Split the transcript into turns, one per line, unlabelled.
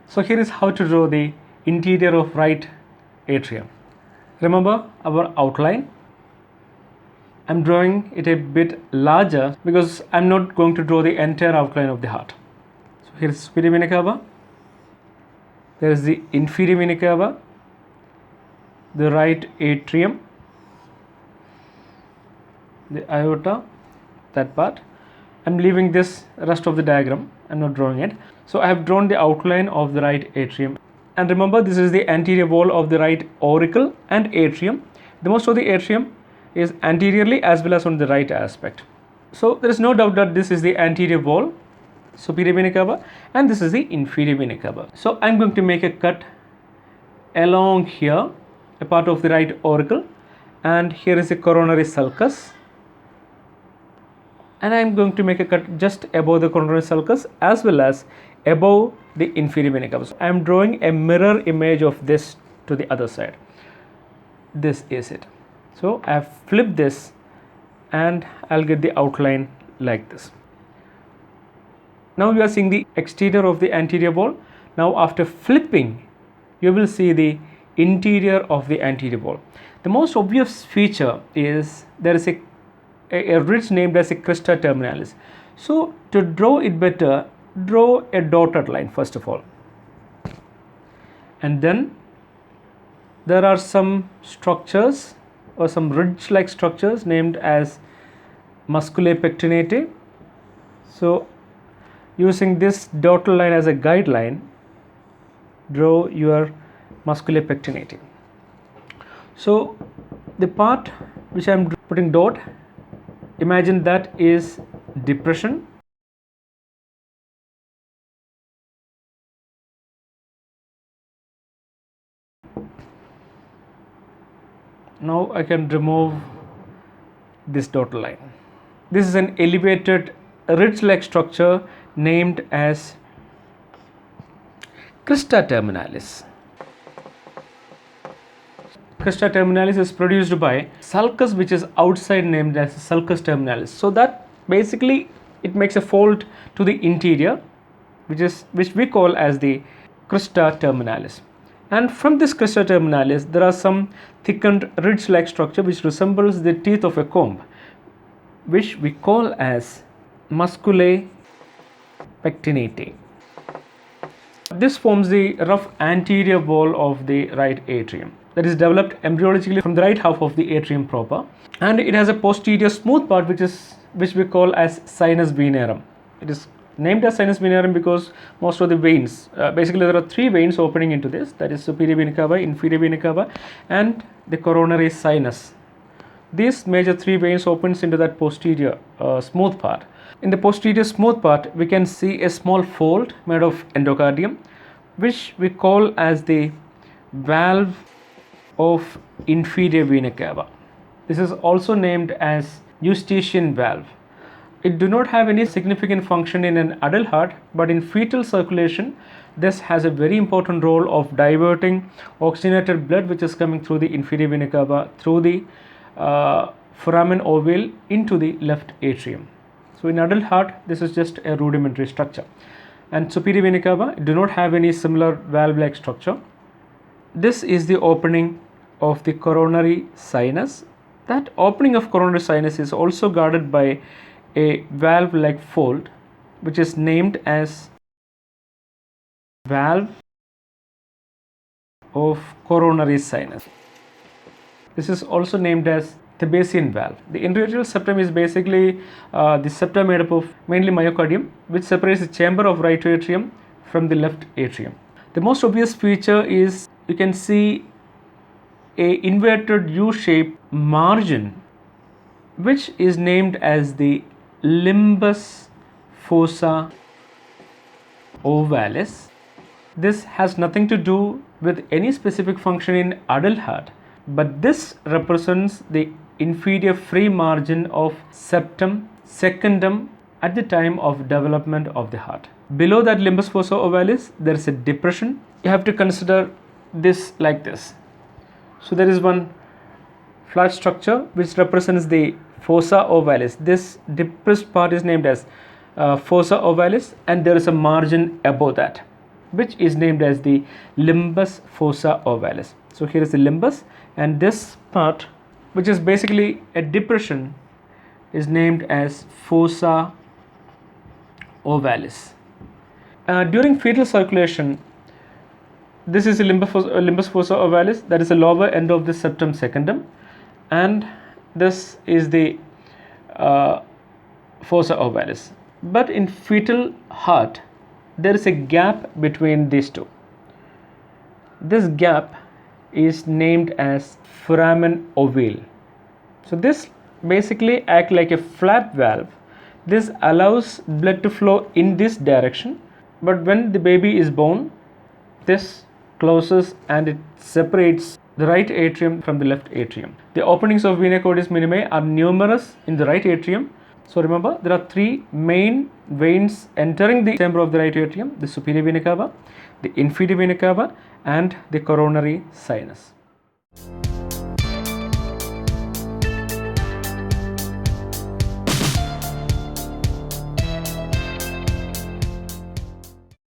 So here is how to draw the interior of right atrium. Remember our outline. I'm drawing it a bit larger because I'm not going to draw the entire outline of the heart. So here is superior vena cava, there is the inferior vena cava, the right atrium, the aorta, that part. I'm leaving this rest of the diagram, I'm not drawing it. So I have drawn the outline of the right atrium. And remember, this is the anterior wall of the right auricle and atrium. The most of the atrium is anteriorly as well as on the right aspect. So there is no doubt that this is the anterior wall, superior vena cava, and this is the inferior vena cava. So I'm going to make a cut along here, a part of the right auricle, and here is the coronary sulcus, and I'm going to make a cut just above the coronary sulcus as well as above the inferior vena cava. So I am drawing a mirror image of this to the other side. This is it. So I have flipped this and I'll get the outline like this. Now you are seeing the exterior of the anterior wall. Now after flipping, you will see the interior of the anterior wall. The most obvious feature is there is a ridge named as a crista terminalis. So to draw it better, draw a dotted line first of all. And then there are some structures or some ridge-like structures named as musculae pectinate. So using this dotted line as a guideline, draw your musculae pectinate. So the part which I am putting dot, imagine that is depression. Now I can remove this dotted line. This is an elevated ridge-like structure named as crista terminalis. Crista terminalis is produced by sulcus which is outside named as sulcus terminalis. So that basically it makes a fold to the interior which we call as the crista terminalis. And from this crista terminalis there are some thickened ridge-like structure which resembles the teeth of a comb, which we call as musculae pectinate. This forms the rough anterior wall of the right atrium that is developed embryologically from the right half of the atrium proper, and it has a posterior smooth part which we call as sinus venerum. It is named as sinus venerum because most of the veins, basically there are three veins opening into this, that is superior vena cava, inferior vena cava, and the coronary sinus. These major three veins opens into that posterior smooth part. In the posterior smooth part, we can see a small fold made of endocardium, which we call as the valve of inferior vena cava. This is also named as Eustachian valve. It do not have any significant function in an adult heart, but in fetal circulation, this has a very important role of diverting oxygenated blood which is coming through the inferior vena cava through the foramen ovale into the left atrium. So in adult heart, this is just a rudimentary structure. And superior vena cava do not have any similar valve-like structure. This is the opening of the coronary sinus. That opening of coronary sinus is also guarded by a valve-like fold which is named as valve of coronary sinus. This is also named as Thebesian valve. The interatrial septum is basically the septum made up of mainly myocardium, which separates the chamber of right atrium from the left atrium. The most obvious feature is you can see a inverted U-shaped margin which is named as the limbus fossa ovalis. This has nothing to do with any specific function in adult heart, but this represents the inferior free margin of septum secundum at the time of development of the heart. Below that limbus fossa ovalis, there is a depression. You have to consider this like this. So there is one flat structure which represents the fossa ovalis. This depressed part is named as fossa ovalis, and there is a margin above that. which is named as the limbus fossa ovalis. So here is the limbus, and this part, which is basically a depression, is named as fossa ovalis. During fetal circulation, this is the limbus fossa ovalis, that is the lower end of the septum secundum, and this is the fossa ovalis. But in fetal heart, there is a gap between these two. This gap is named as foramen ovale. So this basically acts like a flap valve. This allows blood to flow in this direction, but when the baby is born, this closes and it separates the right atrium from the left atrium. The openings of vena caudis minimi are numerous in the right atrium. So remember, there are three main veins entering the chamber of the right atrium: the superior vena cava, the inferior vena cava, and the coronary sinus.